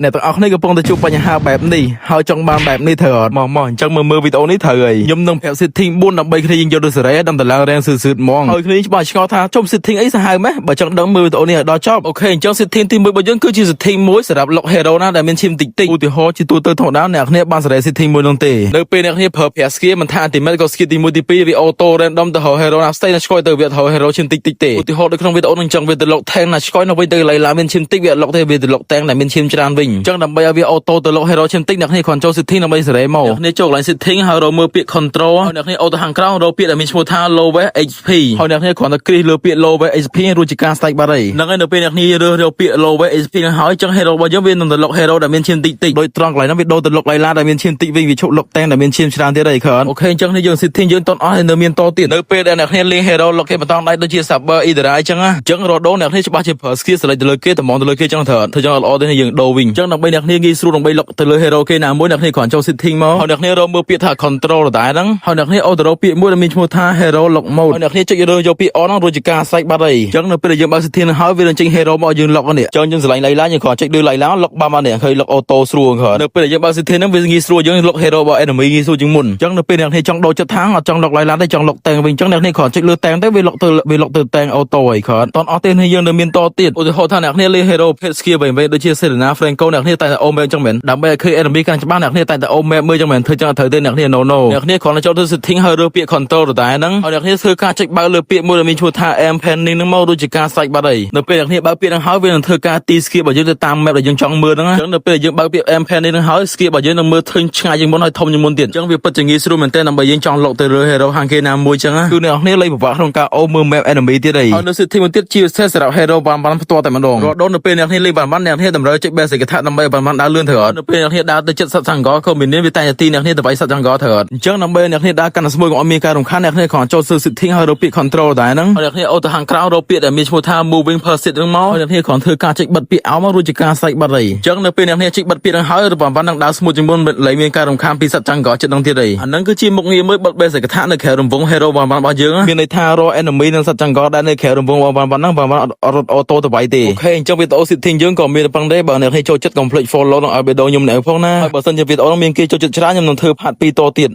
អ្នកទាំងអស់គ្នាកំពុងតែជួបបញ្ហាបែបនេះហើយចង់បានបែបនេះត្រូវអត់មកអញ្ចឹងមើលវីដេអូនេះត្រូវហើយខ្ញុំនឹងប្រាប់ setting 4ដើម្បីគ្នាយើងយកទៅសេរីដំតម្លឹងរាងស៊ឺហ្មងហើយគ្នាច្បាស់ឆ្ងល់ថាជុំ setting អីសាហាវម៉េះបើចង់ដឹងមើលវីដេអូនេះឲ្យដល់ចប់អូខេអញ្ចឹង setting ទី1របស់យើងគឺជា setting មួយសម្រាប់ lock hero ណាដែលមានឈាមតិចតិចឧទាហរណ៍ជាទូទៅធម្មតាអ្នកគ្នាបានសេរី setting មួយនោះទេនៅពេលអ្នកគ្នាប្រើប្រាស់ skill មិនថា ultimate ក៏ skill ទី1ទី2វា auto random ទៅ hero ណាផ្សេងណាឆ្កយទៅវា hero ឈាមតិចតិចទេឧទាហរណ៍នៅក្នុងវីដេអូនេះអញ្ចឹងវាទៅ lock tank ណាឆ្កយនៅវិញទៅឡើងមានឈាមតិចវា lock ទេវាទៅ lock tank ដែលមានឈាមច្រើនវិញអញ្ចឹងដើម្បីឲ្យវា auto ទៅ lock hero ឈាមតិចអ្នកគ្នាគ្រាន់ចូល setting ដើម្បីសេរីមកអ្នកគ្នាចូលកន្លែង setting ហើយរកមើលពាក្យ control ហើយអ្នកគ្នាអូទៅខាងក្រោមរកពាក្យដែលមានឈ្មោះថា lowest HP ហើយអ្នកគ្នាគ្រាន់តែគ្រីសលើពាក្យ lowest HP រួចជាការស្ដាច់បាត់ហើយហ្នឹងហើយនៅពេលអ្នកគ្នារើសរកពាក្យ lowest HP ហ្នឹងហើយអញ្ចឹង hero របស់យើងវានឹងទៅ lock hero ដែលមានឈាមតិចតិចដោយត្រង់កន្លែងហ្នឹងវាដូរទៅ lock ឡៃឡាដែលមានឈាមតិចវិញវាឈប់ lock tank ដែលមានឈាមច្រើនទៀតហើយអូខេអញ្ចឹងនេះយើង setting យើងតន់អស់ហើយនៅមានតទៀតនៅពេលដែលអ្នកគ្នាលេង hero lock គេបន្តដៃដូចជា saber idara អញ្ចឹងអញ្ចឹងរដូវអ្នកគ្នាច្បាស់ជាប្រើ skill សេលេចទៅលើគេតម្រង់ទៅលើគេអញ្ចឹងត្រូវធ្វើចឹងល្អទេយើងដូរវិញអញ្ចឹងដើម្បីអ្នកគ្នាងាយស្រួលដើម្បី lock ទៅលើ hero គេណាមួយអ្នកគ្នាគ្រាន់ចូល setting មកហើយអ្នកគ្នារកមើលពាក្យថា control ដែរហ្នឹងហើយអ្នកគ្នាអូទៅរកពាក្យមួយដែលមានឈ្មោះថា hero lock mode ហើយអ្នកគ្នាចុចរើសយកពាក្យ on ហ្នឹងរួចជាការសាច់បាត់ហើយអញ្ចឹងនៅពេលដែលយើងបើក setting ហ្នឹងហើយវានឹងចេញ hero មកយើង lock នេះអញ្ចឹងយើងស្រឡាញ់ឡៃឡាយើងគ្រាន់ចុចលើឡៃឡា lock បាំមកនេះឃើញ lock auto ស្រួលគ្រាន់នៅពេលដែលយើងបើក setting ហ្នឹងវាងាយស្រួលយើង lock hero របស់ enemy ងាយស្រួលជាងមុនអញ្ចឹងនៅពេលអ្នកគ្នាចង់ដូរចិត្តທາງអត់ចង់ lock ឡៃឡាទេចង់ lock tank វិញអញ្ចឹងអ្នកគ្នាគ្រាន់ចុចលើ tank ទៅវា lock ទៅ tank auto ហើយគ្រាន់តន់អស់ទេយើងនៅមានតទៀតឧទាហរណ៍ថាអ្នកគ្នាលេង hero ភេទ skill វិញដូចជា Selena Franco អ្នកគ្នាតែអូមអញ្ចឹងមែនដើម្បីឲ្យឃើញ enemy កាន់ច្បាស់អ្នកគ្នាតែអូមមើលអញ្ចឹងមែនធ្វើចឹងត្រូវទេអ្នកគ្នា no អ្នកគ្នាគ្រាន់តែចូលទៅ setting ហើយរើសពាក្យ control ដែរហ្នឹងហើយអ្នកគ្នាធ្វើការចុចបើកលើពាក្យមួយដែលមានឈ្មោះថា am panning ហ្នឹងមកដូចជាការសាច់បាត់ហើយនៅពេលអ្នកគ្នាបើកពាក្យហ្នឹងហើយវានឹងធ្វើការទី skill របស់យើងទៅតាម map ដែលយើងចង់មើលហ្នឹងអញ្ចឹងនៅពេលយើងបើកពាក្យ am panning ហ្នឹងហើយ skill របស់យើងនឹងមើលឃើញឆ្ងាយជាងមុនហើយធំជាងមុនទៀតអញ្ចឹងវាពិតជាងាយស្រួលមែនទែនដើម្បីយើងចង់ lock ទៅលើ hero ហាងគេណាមួយអញ្ចឹងគឺអ្នកគ្នាលេងពិបាកក្នុងការអូមើល map enemy ទៀតហើយនៅ setting មួយទៀតជាពិសេសសម្រាប់ hero បានផ្ទាល់តែម្ដងរដូវនៅពេលអ្នកគ្នាលេងបានអ្នកគ្នាតម្រូវចុច basic attack ដើម្បីឲ្យបានដើរលឿនត្រូវអត់នៅពេលអ្នកគ្នាដើរទៅចិត្តសត្វសង្កក៏មានវាតែទីអ្នកគ្នាទៅវាយសត្វសង្កត្រូវអត់អញ្ចឹងដើម្បីអ្នកគ្នាដើរកាន់តែស្មួយកុំឲ្យមានការរំខានអ្នកគ្នាគ្រាន់ចូល setting ហើយរកពាក្យ control ដែរហ្នឹងហើយអ្នកគ្នាអូទៅខាងក្រៅរកពាក្យដែលមានឈ្មោះថា moving person ហ្នឹងមកហើយអ្នកគ្នាគ្រាន់ធ្វើការចុចបិទពាក្យអោមករួចជាការសាច់បាត់ហើយអញ្ចឹងនៅពេលអ្នកគ្នាចុចបិទពាក្យហ្នឹងហើយបាននឹងដើរស្មួយជាងមុនលែងមានការរំខានពីសត្វសង្កចិត្តហ្នឹងទៀតហើយអាហ្នឹងគឺជាមុខងារមួយបិទ basic attack នៅក្រៅរង្វង់ hero របស់យើងមានន័យថារក enemy និងសត្វសង្កដែលនៅក្រៅរង្វង់បានហ្នឹងរត់អូតូទៅវាយទេអូខេអញ្ចឹងវីដេអូ setting យើងក៏មានប៉ុណ្ណេះបើអ្នកគ្នាចូលចិត្តកុំភ្លេច follow និងឲ្យវីដេអូខ្ញុំម្នាក់ផងណាហើយបើសិនជាវីដេអូហ្នឹងមានគេចូលចិត្តច្រើនខ្ញុំនឹងធ្វើ part 2 តទៀត